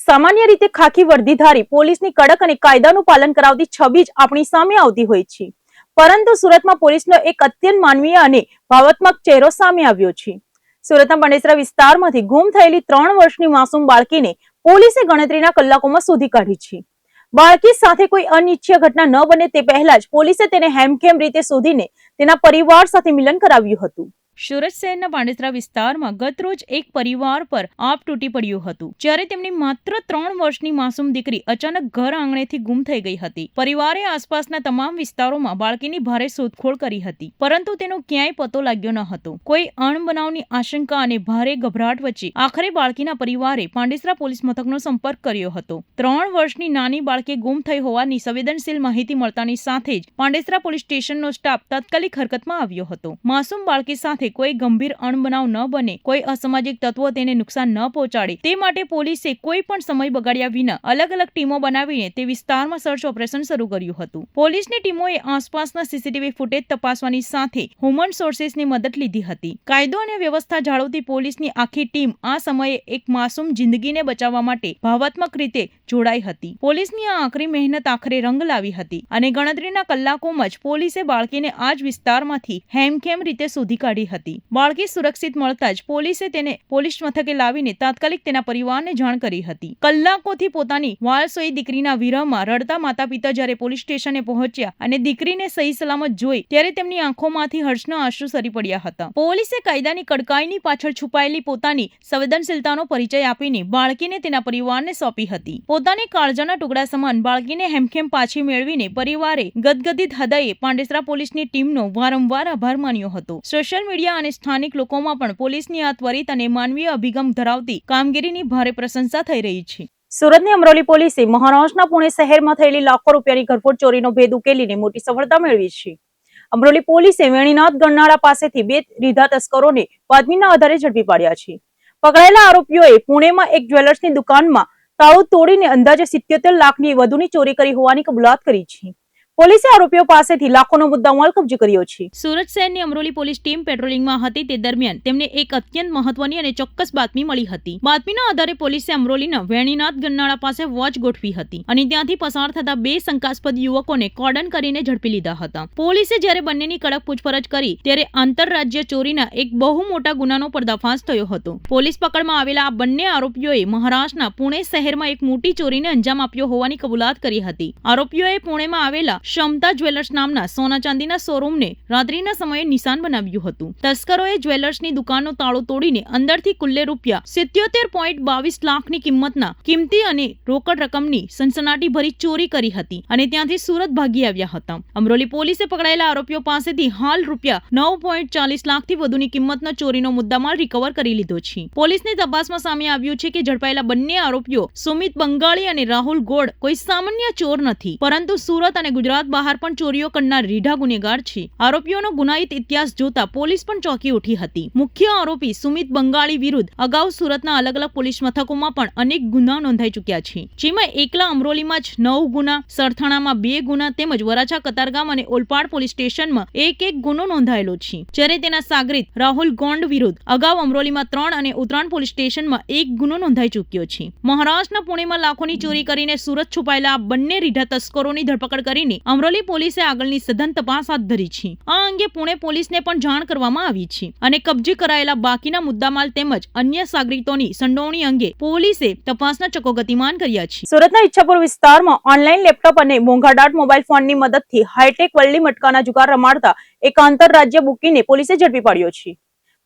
સામાન્ય રીતે ખાખી વર્દીધારી પોલીસની કડક અને કાયદાનું પાલન કરાવતી છબી જ આપણી સામે આવતી હોય છે, પરંતુ સુરતમાં પોલીસનો એક અત્યંત માનવીય અને ભાવનાત્મક ચહેરો સામે આવ્યો છે। સુરતના પાંડેસરા વિસ્તારમાંથી ગુમ થયેલી 3 વર્ષની માસૂમ બાળકીને પોલીસે ગણતરીના કલાકોમાં શોધી કાઢી છે। બાળકી સાથે કોઈ અનિચ્છનીય ઘટના ન બને તે પહેલા જ પોલીસે તેને હેમખેમ રીતે શોધીને તેના પરિવાર સાથે મિલન કરાવ્યું હતું। સુરત શહેરના પાંડેસરા વિસ્તારમાં ગત રોજ એક પરિવાર પર આપ તૂટી પડ્યું હતું, જ્યારે તેમની માત્ર 3 વર્ષની માસૂમ દીકરી અચાનક ઘર આંગણેથી ગુમ થઈ ગઈ હતી। પરિવારે આસપાસના તમામ વિસ્તારોમાં બાળકીની ભારે શોધખોળ કરી હતી, પરંતુ તેનો ક્યાંય પતો લાગ્યો ન હતો। કોઈ અણબનાવની આશંકા અને ભારે ગભરાટ વચ્ચે આખરે બાળકીના પરિવારે પાંડેસરા પોલીસ મથકનો સંપર્ક કર્યો હતો। 3 વર્ષની નાની બાળકી ગુમ થઈ હોવાની સંવેદનશીલ માહિતી મળતાની સાથે જ પાંડેસરા પોલીસ સ્ટેશનનો સ્ટાફ તાત્કાલિક હરકતમાં આવ્યો હતો। માસૂમ બાળકી સાથે કોઈ ગંભીર અણબનાવ ન બને, કોઈ અસામાજિક તત્વો તેને નુકસાન ન પહોંચાડે તે માટે પોલીસે કોઈ પણ સમય બગાડ્યા વિના અલગ અલગ ટીમો બનાવીને તે વિસ્તારમાં સર્ચ ઓપરેશન શરૂ કર્યું હતું। પોલીસની ટીમોએ આસપાસના સીસીટીવી ફૂટેજ તપાસવાની સાથે હ્યુમન સોર્સિસની મદદ લીધી હતી। કાયદો અને વ્યવસ્થા જાળવતી પોલીસની આખી ટીમ આ સમયે એક માસૂમ જિંદગીને બચાવવા માટે ભાવનાત્મક રીતે જોડાઈ હતી। પોલીસની આ આકરી મહેનત આખરે રંગ લાવી હતી અને ગણતરીના કલાકોમાં જ પોલીસે બાળકીને આ જ વિસ્તારમાંથી હેમખેમ રીતે શોધી કાઢી હતી। બાળકી સુરક્ષિત મળતા જ પોલીસે તેને પોલીસ મથકે લાવીને તાત્કાલિક તેના પરિવારને જાણ કરી હતી। કલાકોથી પોતાની વાલસોઈ દીકરીના વિરહમાં રડતા માતા પિતા જ્યારે પોલીસ સ્ટેશને પહોંચ્યા અને દીકરીને સહી સલામત જોઈ ત્યારે તેમની આંખોમાંથી હર્ષના આંસુ સરી પડ્યા હતા। પોલીસે કાયદાની કડકાઈની પાછળ છુપાયેલી પોતાની સંવેદનશીલતાનો પરિચય આપીને બાળકીને તેના પરિવારને સોંપી હતી। પોતાની કાળજાના ટુકડા સમાન બાળકીને હેમખેમ પાછી મેળવીને પરિવારે ગદગદિત હૃદયે પાંડેસરા પોલીસની ટીમનો વારંવાર આભાર માન્યો હતો। સોશિયલ મીડિયા અને સ્થાનિક લોકોમાં પણ પોલીસની આ ત્વરિત અને માનવીય અભિગમ ધરાવતી કામગીરીની ભારે પ્રશંસા થઈ રહી છે। સુરતની અમરોલી પોલીસે મહારાષ્ટ્રના પુણે શહેરમાં થયેલી લાખો રૂપિયાની ઘરફોડ ચોરીનો ભેદ ઉકેલીને મોટી સફળતા મેળવી છે। અમરોલી પોલીસે વેણીનાથ ગરનાળા પાસેથી 2 રીઢા તસ્કરોને બાતમીના આધારે ઝડપી પાડ્યા છે। પકડાયેલા આરોપીઓએ પુણેમાં એક જ્વેલર્સની દુકાનમાં તાળું તોડીને અંદાજે 77 લાખની વધુની ચોરી કરી હોવાની કબૂલાત કરી છે। પોલીસે આરોપીઓ પાસેથી લાખોનો મુદ્દામાલ કબજે કર્યો છે। સુરત શહેરની અમરોલી પોલીસ ટીમ પેટ્રોલિંગમાં હતી તે દરમિયાન તેમને એક અત્યંત મહત્વની અને ચોક્કસ બાતમી મળી હતી। બાતમીના આધારે પોલીસે અમરોલીના વેણીનાથ ગરનાળા પાસે વોચ ગોઠવી હતી અને ત્યાંથી પસાર થતા 2 શંકાસ્પદ યુવકોને કોર્ડન કરીને ઝડપી લીધા હતા। પોલીસે જ્યારે બંનેની કડક પૂછપરછ કરી ત્યારે આંતરરાજ્ય ચોરીના એક બહુ મોટા ગુનાનો પર્દાફાશ થયો હતો। પોલીસ પકડમાં આવેલા આ બંને આરોપીઓએ મહારાષ્ટ્રના પુણે શહેરમાં એક મોટી ચોરીને અંજામ આપ્યો હોવાની કબૂલાત કરી હતી। આરોપીઓએ પુણેમાં આવેલા ક્ષમતા જ્વેલર્સ નામના સોના ચાંદીના શોરૂમને રાત્રિના સમયે નિશાન બનાવ્યું હતું। તસ્કરોએ જ્વેલર્સની દુકાનનો તાળો તોડીને અંદરથી કુલ્લે રૂપિયા 77.22 લાખની કિંમતના કિંમતી અને રોકડ રકમની સનસનાટીભરી ચોરી કરી હતી અને ત્યાંથી સુરત ભાગી આવ્યા હતા। અમરોલી પોલીસે પકડાયેલા આરોપીઓ પાસેથી હાલ રૂપિયા 9.40 લાખથી વધુની કિંમતનો ચોરીનો મુદ્દામાલ રિકવર કરી લીધો છે। પોલીસની તપાસમાં સામે આવ્યું છે કે ઝડપાયેલા બંને આરોપીઓ સુમિત બંગાળી અને રાહુલ ગોડ કોઈ સામાન્ય ચોર નથી, પરંતુ સુરત અને ગુજરાત બહાર પણ ચોરીઓ કરનાર રીઢા ગુનેગાર છે। આરોપીઓનો ગુનાહિત ઇતિહાસ જોતા પોલીસ પણ ચોંકી ઉઠી હતી। મુખ્ય આરોપી સુમિત બંગાળી વિરુદ્ધ અગાઉ સુરતના અલગ અલગ પોલીસ મથકોમાં પણ અનેક ગુના નોંધાઈ ચૂક્યા છે, જેમાં એકલા અમરોલીમાં જ 9 ગુના, સરથાણામાં 2 ગુના તેમજ વરાછા કતારગામ અને ઓલપાડ પોલીસ સ્ટેશનમાં એક ગુનો નોંધાયેલો છે। જ્યારે તેના સાગરીત રાહુલ ગોંડ વિરુદ્ધ અગાઉ અમરોલીમાં 3 અને ઉત્તરાયણ પોલીસ સ્ટેશનમાં 1 ગુનો નોંધાઈ ચૂક્યો છે। મહારાષ્ટ્રના પુણેમાં લાખોની ચોરી કરીને સુરત છુપાયેલા આ બંને રીઢા તસ્કરોની ધરપકડ કરીને અમરોલી પોલીસે આગળની સઘન તપાસ હાથ ધરી છે। આ અંગે પુણે પોલીસને પણ જાણ કરવામાં આવી છે અને કબજે કરાયેલા બાકીના મુદ્દામાલ તેમજ અન્ય સાગરીતોની સંડોવણી અંગે પોલીસે તપાસના ચકો ગતિમાન કર્યા છે। સુરતના ઈચ્છાપુર વિસ્તારમાં ઓનલાઈન લેપટોપ અને મોંઘાદાટ મોબાઈલ ફોનની મદદથી હાઈટેક વલ્લી મટકાના જુગાર રમાડતા એક આંતરરાજ્ય બુકીને પોલીસે ઝડપી પાડ્યો છે।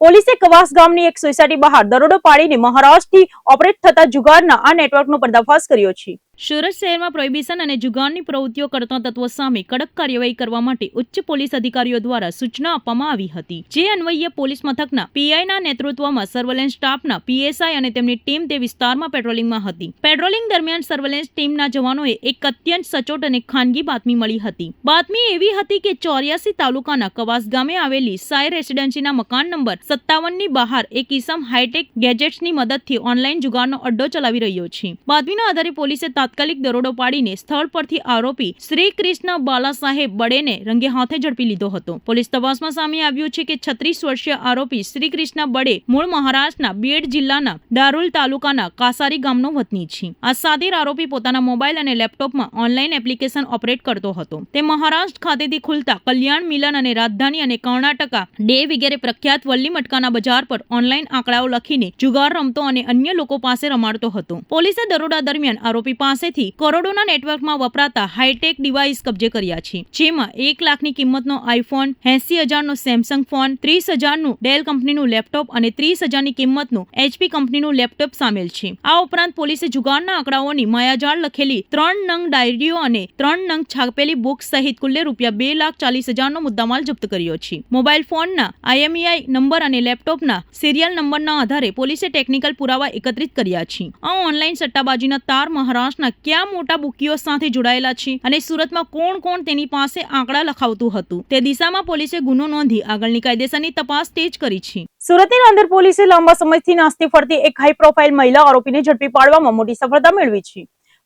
પોલીસે કવાસ ગામની એક સોસાયટી બહાર દરોડો પાડીને મહારાષ્ટ્રથી ઓપરેટ થતા જુગારના આ નેટવર્કનો પર્દાફાશ કર્યો છે। સુરત શહેરમાં પ્રોહિબિશન અને જુગારની પ્રવૃત્તિઓ કરતા તત્વો સામે કડક કાર્યવાહી કરવા માટે ઉચ્ચ પોલીસ અધિકારીઓ દ્વારા સૂચના આપવામાં આવી હતી, જે અન્વયે પોલીસ મથકના પીઆઈના નેતૃત્વમાં સર્વેલન્સ સ્ટાફના પીએસઆઈ અને તેમની ટીમ તે વિસ્તારમાં પેટ્રોલિંગમાં હતી। પેટ્રોલિંગ દરમિયાન સર્વેલન્સ ટીમના જવાનોએ એક અત્યંત સચોટ અને ખાનગી બાતમી મળી હતી। બાતમી એવી હતી કે 84 તાલુકાના કવાસ ગામે આવેલી સાઈ રેસિડેન્સીના મકાન નંબર 57 ની બહાર એક ઇસમ હાઈટેક ગેજેટ્સની મદદથી ઓનલાઈન જુગારનો અડ્ડો ચલાવી રહ્યો છે। બાતમીના આધારે પોલીસે તાત્કાલિક દરોડો પાડીને સ્થળ પરથી આરોપી શ્રી કૃષ્ણ બાલાસાહેબ બડેને રંગે હાથે ઝડપી લીધો હતો. પોલીસ તપાસમાં સામે આવ્યું છે કે 36 વર્ષીય આરોપી શ્રી કૃષ્ણ બડે મૂળ મહારાષ્ટ્રના બીડ જિલ્લાના દારૂલ તાલુકાના કાસારી ગામનો વતની છે. આ સાતીર આરોપી પોતાના મોબાઈલ અને લેપટોપમાં ઓનલાઈન એપ્લિકેશન ઓપરેટ કરતો હતો. તે મહારાષ્ટ્ર ખાતેથી ખુલતા કલ્યાણ મિલન અને રાજધાની અને કર્ણાટકા ડે વગેરે પ્રખ્યાત વલ્લી મટકાના બજાર પર ઓનલાઈન આંકડાઓ લખીને જુગાર રમતો અને અન્ય લોકો પાસે રમાડતો હતો. પોલીસે દરોડા દરમિયાન આરોપી પાસેથી કરોડોના નેટવર્કમાં વપરાતા હાઈટેક ડિવાઇસ કબજે કર્યા છે, જેમાં 1 લાખની કિંમતનો આઈફોન, 80,000નો સેમસંગ ફોન, 30,000નું ડેલ કંપનીનું લેપટોપ અને 30,000ની કિંમતનું HP કંપનીનું લેપટોપ સામેલ છે. આ ઉપરાંત પોલીસે જુગારના આંકડાઓની માયાજાળ લખેલી 3 નંગ ડાયરીઓ અને 3 નંગ છાપેલી બુક્સ સહિત કુલ્લે ₹2,40,000નો મુદ્દામાલ જપ્ત કર્યો છે. મોબાઈલ ફોનના IMEI નંબર અને લેપટોપના સિરિયલ નંબરના આધારે પોલીસે ટેકનિકલ પુરાવા એકત્રિત કર્યા છે. આ ઓનલાઈન સટ્ટાબાજીના તાર મહારાષ્ટ્રના કયા મોટા બુકીઓ સાથે જોડાયેલા છે અને સુરતમાં કોણ કોણ તેની પાસે આંકડા લખાવતું હતું તે દિશામાં પોલીસે ગુનો નોંધી આગળની કાયદેસરની તપાસ તેજ કરી છે. સુરતની રાંદેર પોલીસે લાંબા સમયથી નાસ્તી ફરતી એક હાઈ પ્રોફાઇલ મહિલા આરોપીને ઝડપી પાડવામાં મોટી સફળતા મેળવી છે.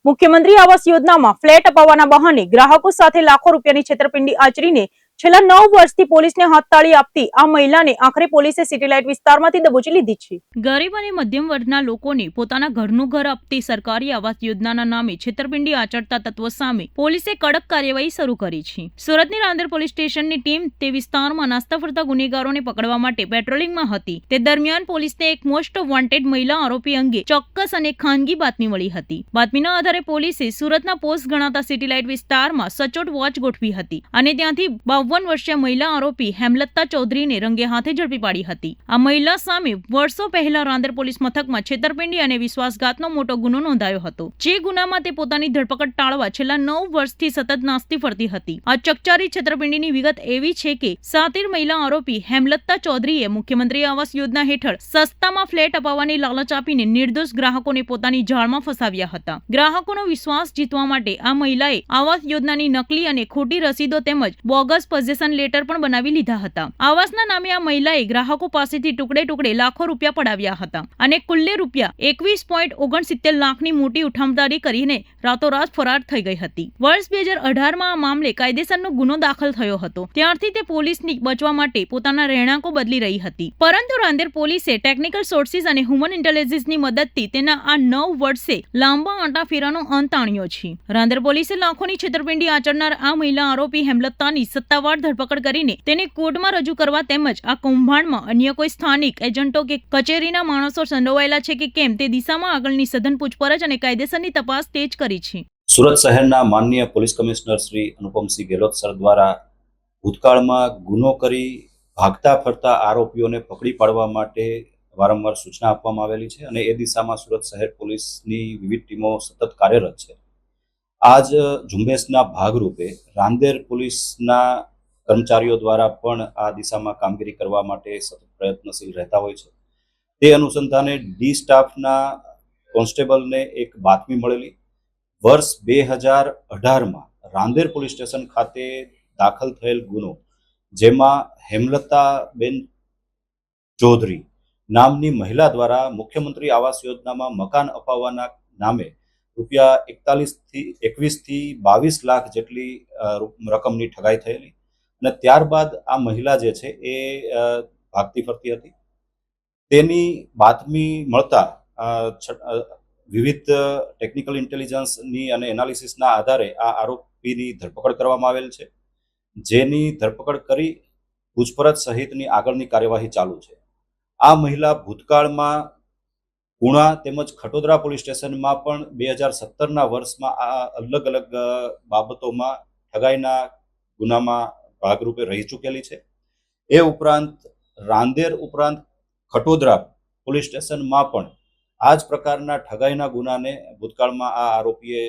મુખ્યમંત્રી આવાસ યોજનામાં ફ્લેટ અપાવવાના બહાને ગ્રાહકો સાથે લાખો રૂપિયાની છેતરપિંડી આચરીને છેલ્લા 9 વર્ષથી પોલીસને હાથતાળી આપતી આ મહિલાને આખરે પોલીસે સિટી લાઇટ વિસ્તારમાંથી દબોચી લીધી છે. ગરીબ અને મધ્યમ વર્ગના લોકોને પોતાના ઘરનું ઘર આપતી સરકારી આવાસ યોજનાના નામે છેતરપિંડી આચરતા તત્વો સામે પોલીસે કડક કાર્યવાહી શરૂ કરી છે. સુરતની રાંદેર પોલીસ સ્ટેશનની ટીમ તે વિસ્તારમાં નાસ્તા ફરતા ગુનેગારોને પકડવા માટે પેટ્રોલિંગમાં હતી. તે દરમિયાન પોલીસને એક મોસ્ટ વોન્ટેડ મહિલા આરોપી અંગે ચોક્કસ અને ખાનગી બાતમી મળી હતી. બાતમીના આધારે પોલીસે સુરતના પોસ્ટ ગણાતા સિટી લાઇટ વિસ્તારમાં સચોટ વોચ ગોઠવી હતી અને ત્યાંથી 52 વર્ષીય મહિલા આરોપી હેમલતા ચૌધરીને રંગે હાથે ઝડપી પાડી હતી. આ મહિલા સામે વર્ષો પહેલા રાંદેર પોલીસ મથકમાં છેતરપિંડી અને વિશ્વાસઘાતનો મોટો ગુનો નોંધાયો હતો. જે ગુનામાં તે પોતાની ધરપકડ ટાળવા છેલ્લા 9 વર્ષથી સતત નાસ્તી ફરતી હતી. આ ચકચારી છેતરપિંડીની વિગત એવી છે કે સાતીર મહિલા આરોપી હેમલતા ચૌધરીએ મુખ્યમંત્રી આવાસ યોજના હેઠળ સસ્તામાં ફ્લેટ અપાવવાની લાલચ આપીને નિર્દોષ ગ્રાહકોને પોતાની જાળમાં ફસાવ્યા હતા. ગ્રાહકોનો વિશ્વાસ જીતવા માટે આ મહિલાએ આવાસ યોજનાની નકલી અને ખોટી રસીદો તેમજ બોગસ પોઝેશન લેટર પણ બનાવી લીધા હતા. આવાસના નામે આ મહિલાએ ગ્રાહકો પાસેથી ટુકડે લાખો રૂપિયા પડાવ્યા હતા અને કુલ્લે ₹1.69 લાખની મોટી ઉઠામદારી કરીને રાતોરાત ફરાર થઈ ગઈ હતી. વર્ષ 2018માં આ મામલે કાયદેસરનો ગુનો દાખલ થયો હતો. ત્યારથી તે પોલીસની બચવા માટે પોતાના રહેણાંકો બદલી રહી હતી. પરંતુ રાંદેર પોલીસે ટેકનિકલ સોર્સિસ અને હ્યુમન ઇન્ટેલિજન્સની મદદથી તેના આ 9 વર્ષે લાંબા આંટાફેરાનો અંત આણ્યો છે. રાંદેર પોલીસે લાખોની છેતરપિંડી આચરનાર આ મહિલા આરોપી હેમલતાની સત્તાવાર ધરપકડ કરીને તેને કોર્ટમાં રજૂ કરવા તેમજ આ કૌભાંડમાં અન્ય કોઈ સ્થાનિક એજન્ટો કે કચેરીના માણસો સંડોવાયેલા છે કે કેમ તે દિશામાં આગળની સઘન પૂછપરછ અને કાયદેસરની તપાસ તેજ કરી છે. સુરત શહેરના માનનીય police commissioner Shri Anupamsinh Gehlot sir દ્વારા ભૂતકાળમાં ગુનો કરી ભાગતા ફરતા આરોપીઓને પકડી પાડવા માટે વારંવાર સૂચના આપવામાં આવેલી છે અને એ દિશામાં સુરત શહેર પોલીસની વિવિધ ટીમો સતત કાર્યરત છે. આજ ઝુંબેશના ભાગરૂપે રાંદેર પોલીસના કર્મચારીઓ દ્વારા પણ આ દિશામાં કામગીરી કરવા માટે સતત પ્રયત્નશીલ રહેતા હોય છે. તે અનુસંધાને ડી સ્ટાફના કોન્સ્ટેબલને એક બાતમી મળેલી. વર્ષ 2018માં રાંદેર પોલીસ સ્ટેશન ખાતે દાખલ થયેલ ગુનો, જેમાં હેમલતાબેન ચૌધરી નામની મહિલા દ્વારા મુખ્યમંત્રી આવાસ યોજનામાં મકાન અપાવવાના નામે ₹21 થી 22 લાખ જેટલી રકમની ઠગાઈ થયેલી અને ત્યારબાદ આ મહિલા જે છે એ ભાગતી ફરતી હતી. તેની બાતમી મળતા વિવિધ ટેકનિકલ ઇન્ટેલિજન્સની અને એનાલિસિસના આધારે આ આરોપીની ધરપકડ કરવામાં આવેલ છે, જેની ધરપકડ કરી પૂછપરછ સહિતની આગળની કાર્યવાહી ચાલુ છે. આ મહિલા ભૂતકાળમાં પુણા તેમજ ખટોદરા પોલીસ સ્ટેશનમાં પણ 2017ના વર્ષમાં આ અલગ અલગ બાબતોમાં ઠગાઈના ગુનામાં ભાગરૂપે રહી ચૂકેલી છે. એ ઉપરાંત રાંદેર ઉપરાંત ખટોદરા પોલીસ સ્ટેશનમાં પણ આ જ પ્રકારના ઠગાઈના ગુનાને ભૂતકાળમાં આ આરોપીએ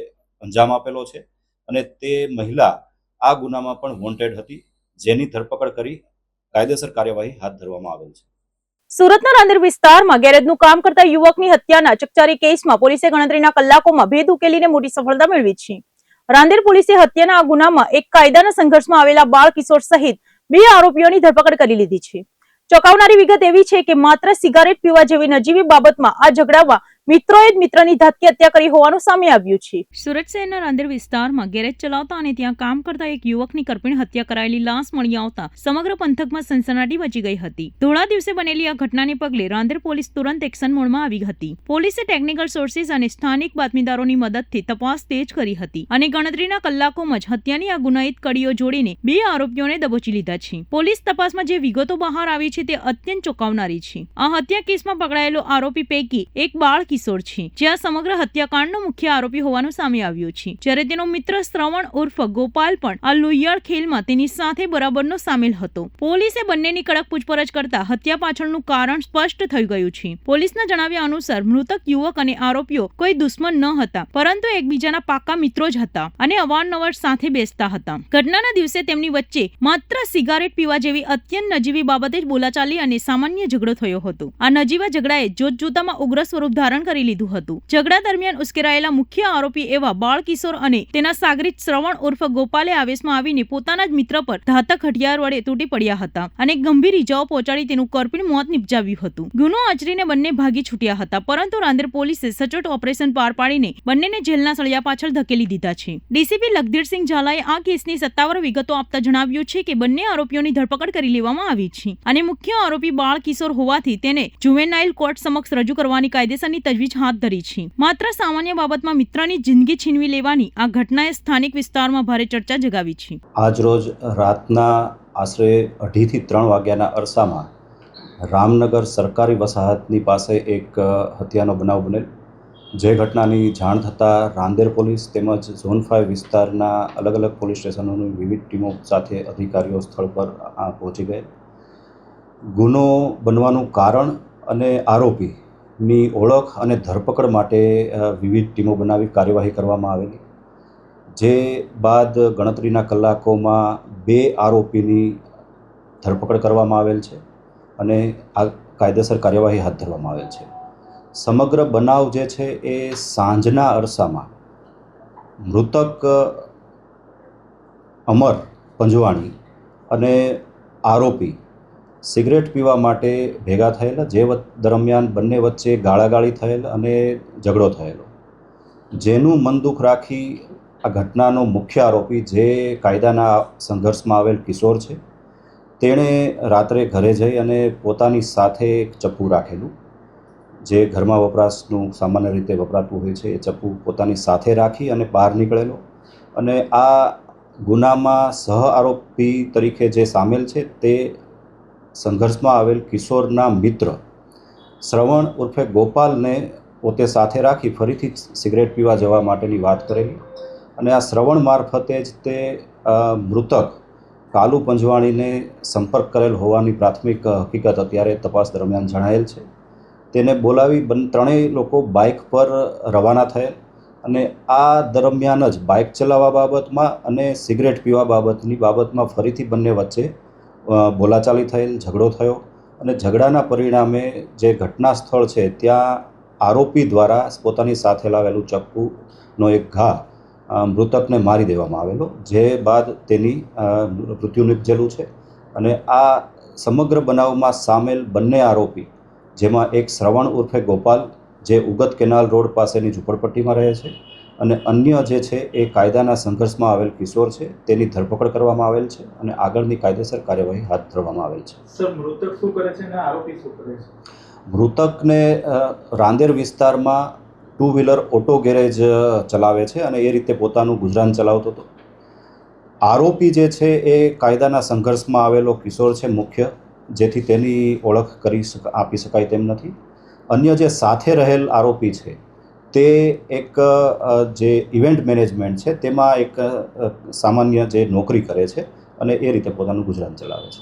અંજામ આપેલો છે અને તે મહિલા આ ગુનામાં પણ વોન્ટેડ હતી, જેની ધરપકડ કરી કાયદેસર કાર્યવાહી હાથ ધરવામાં આવેલ છે. સુરતના રાંદેર વિસ્તારમાં ગેરેજનું કામ કરતા યુવકની હત્યાના ચકચારી કેસમાં પોલીસે ગણતરીના કલાકોમાં ભેદ ઉકેલીને મોટી સફળતા મેળવી છે. રાંદેર પોલીસે હત્યાના આ ગુનામાં એક કાયદાના સંઘર્ષમાં આવેલા બાળ કિશોર સહિત 2 આરોપીઓની ધરપકડ કરી લીધી છે. ચોંકાવનારી વિગત એવી છે કે માત્ર સિગારેટ પીવા જેવી નજીવી બાબતમાં આ ઝઘડામાં મિત્રોએ જ મિત્રની ધાકથી હત્યા કરી હોવાનું સામે આવ્યું છે. સુરત શહેરના રાંદેર વિસ્તારમાં ગેરેજ ચલાવતા અને ત્યાં કામ કરતા એક યુવકની કરપીણ હત્યા કરાયેલી લાશ મળી આવતા સમગ્ર પંથકમાં સનસનાટી મચી ગઈ હતી. ધોળા દિવસે બનેલી આ ઘટનાને પગલે રાંદેર પોલીસ તુરંત એક્શન મોડમાં આવી હતી. પોલીસે ટેકનિકલ સોર્સિસ અને સ્થાનિક બાતમીદારોની મદદથી તપાસ તેજ કરી હતી અને ગણતરીના કલાકોમાં જ હત્યાની આ ગુનાહિત કડીઓ જોડીને 2 આરોપીઓને દબોચી લીધા છે. પોલીસ તપાસમાં જે વિગતો બહાર આવી છે તે અત્યંત ચોંકાવનારી છે. આ હત્યા કેસમાં પકડાયેલો આરોપી પૈકી એક બાળ કિશોર છે, જે આ સમગ્ર હત્યાકાંડનો મુખ્ય આરોપી હોવાનું સામે આવ્યું છે. જ્યારે તેનો મિત્ર શ્રવણ ઉર્ફ ગોપાલ પણ આ લોહિયાળ ખેલમાં તેની સાથે બરાબરનો સામેલ હતો. પોલીસે બંનેની કડક પૂછપરછ કરતા હત્યા પાછળનું કારણ સ્પષ્ટ થઈ ગયું છે. પોલીસના જણાવ્યા અનુસાર મૃતક યુવક અને આરોપીઓ કોઈ દુશ્મન ન હતા, પરંતુ એકબીજાના પાક્કા મિત્રો જ હતા અને અવારનવાર સાથે બેસતા હતા. ઘટનાના દિવસે તેમની વચ્ચે માત્ર સિગારેટ પીવા જેવી અત્યંત નજીવી બાબતે જ બોલાચાલી અને સામાન્ય ઝઘડો થયો હતો. આ નજીવા ઝઘડાએ જોતજોતામાં ઉગ્ર સ્વરૂપ ધારણ કરી લીધું હતું. ઝઘડા દરમિયાન ઉશ્કેરાયેલા મુખ્ય આરોપી એવા બાળ કિશોર અને તેના સાગરીત શ્રવણ ઉર્ફ ગોપાલે આવેશમાં આવીને પોતાના જ મિત્ર પર ઘાતક હથિયાર વડે તૂટી પડ્યા હતા અને ગંભીર ઇજાઓ પહોંચાડી તેનું કરપીણ મોત નિપજાવ્યું હતું. ગુનો આચરીને બંને ભાગી છૂટ્યા હતા, પરંતુ રાંદેર પોલીસે સચોટ ઓપરેશન પાર પાડીને બંનેને જેલના સળિયા પાછળ ધકેલી દીધા છે. ડીસીપી લખધીરસિંહ ઝાલાએ આ કેસની સત્તાવાર વિગતો આપતા જણાવ્યું છે કે બંને આરોપીઓની ધરપકડ કરી લેવામાં આવી છે અને મુખ્ય આરોપી બાળ કિશોર હોવાથી તેને જુવેનાઇલ કોર્ટ સમક્ષ રજૂ કરવાની કાયદેસરની તજવીજ હાથ ધરી છે. માત્ર સામાન્ય બાબતમાં મિત્રની જિંદગી છીનવી લેવાની આ ઘટનાએ સ્થાનિક વિસ્તારમાં ભારે ચર્ચા જગાવી છે. આજરોજ રાતના આશરે 2:30 થી 3 વાગ્યાના અરસામાં રામનગર સરકારી વસાહતની પાસે એક હત્યાનો બનાવ બનેલ. જે ઘટનાની જાણ થતાં રાંદેર પોલીસ તેમજ ઝોન 5 વિસ્તારના અલગ અલગ પોલીસ સ્ટેશનોની વિવિધ ટીમો સાથે અધિકારીઓ સ્થળ પર પહોંચી ગયેલ. ગુનો બનવાનું કારણ અને આરોપીની ઓળખ અને ધરપકડ માટે વિવિધ ટીમો બનાવી કાર્યવાહી કરવામાં આવેલી. જે બાદ ગણતરીના કલાકોમાં 2 આરોપીની ધરપકડ કરવામાં આવેલ છે અને આ કાયદેસર કાર્યવાહી હાથ ધરવામાં આવેલ છે. સમગ્ર બનાવ જે છે એ સાંજના અરસામાં મૃતક અમર પંજવાણી અને આરોપી સિગરેટ પીવા માટે ભેગા થયેલા, જે દરમિયાન બંને વચ્ચે ગાળાગાળી થયેલ અને ઝઘડો થયેલો, જેનું મન દુઃખ રાખી આ ઘટનાનો મુખ્ય આરોપી જે કાયદાના સંઘર્ષમાં આવેલ કિશોર છે, તેણે રાત્રે ઘરે જઈ અને પોતાની સાથે એક ચપ્પુ રાખેલું, જે ઘરમાં વપરાશનું સામાન્ય રીતે વપરાતું હોય છે. એ ચપ્પુ પોતાની સાથે રાખી અને બહાર નીકળેલો અને આ ગુનામાં સહ આરોપી તરીકે જે સામેલ છે તે સંઘર્ષમાં આવેલ કિશોરના મિત્ર શ્રવણ ઉર્ફે ગોપાલને પોતે સાથે રાખી ફરીથી સિગરેટ પીવા જવા માટેની વાત કરેલી અને આ શ્રવણ મારફતે જ તે મૃતક કાલુ પંજવાણીને સંપર્ક કરેલ હોવાની પ્રાથમિક હકીકત અત્યારે તપાસ દરમિયાન જણાયેલ છે. તેને બોલાવી ત્રણેય લોકો બાઇક પર રવાના થયેલ અને આ દરમિયાન જ બાઇક ચલાવવા બાબતમાં અને સિગરેટ પીવા બાબતમાં ફરીથી બંને વચ્ચે બોલાચાલી થયેલ, ઝઘડો થયો અને ઝઘડાના પરિણામે જે ઘટના સ્થળ છે ત્યાં આરોપી દ્વારા પોતાની સાથે લાવેલું ચપ્પુનો એક ઘા મૃતકને મારી દેવામાં આવેલો, જે બાદ તેની મૃત્યુ નિપજેલું છે. અને આ સમગ્ર બનાવમાં સામેલ બંને આરોપી, જેમાં એક શ્રવણ ઉર્ફે ગોપાલ જે ઉગત કેનાલ રોડ પાસેની ઝૂંપડપટ્ટીમાં રહે છે અને અન્ય જે છે એ કાયદાના સંઘર્ષમાં આવેલ કિશોર છે, તેની ધરપકડ કરવામાં આવેલ છે અને આગળની કાયદેસર કાર્યવાહી હાથ ધરવામાં આવેલ છે. સર, મૃતક શું કરે છે અને આરોપી શું કરે છે? મૃતકને રાંદેર વિસ્તારમાં 2-વ્હીલર ઓટો ગેરેજ ચલાવે છે અને એ રીતે પોતાનું ગુજરાન ચલાવતો હતો. આરોપી જે છે એ કાયદાના સંઘર્ષમાં આવેલો કિશોર છે મુખ્ય, જેથી તેની ઓળખ આપી શકાય તેમ નથી. અન્ય જે સાથે રહેલ આરોપી છે તે એક જે ઇવેન્ટ મેનેજમેન્ટ છે તેમાં એક સામાન્ય જે નોકરી કરે છે અને એ રીતે પોતાનું ગુજરાન ચલાવે છે.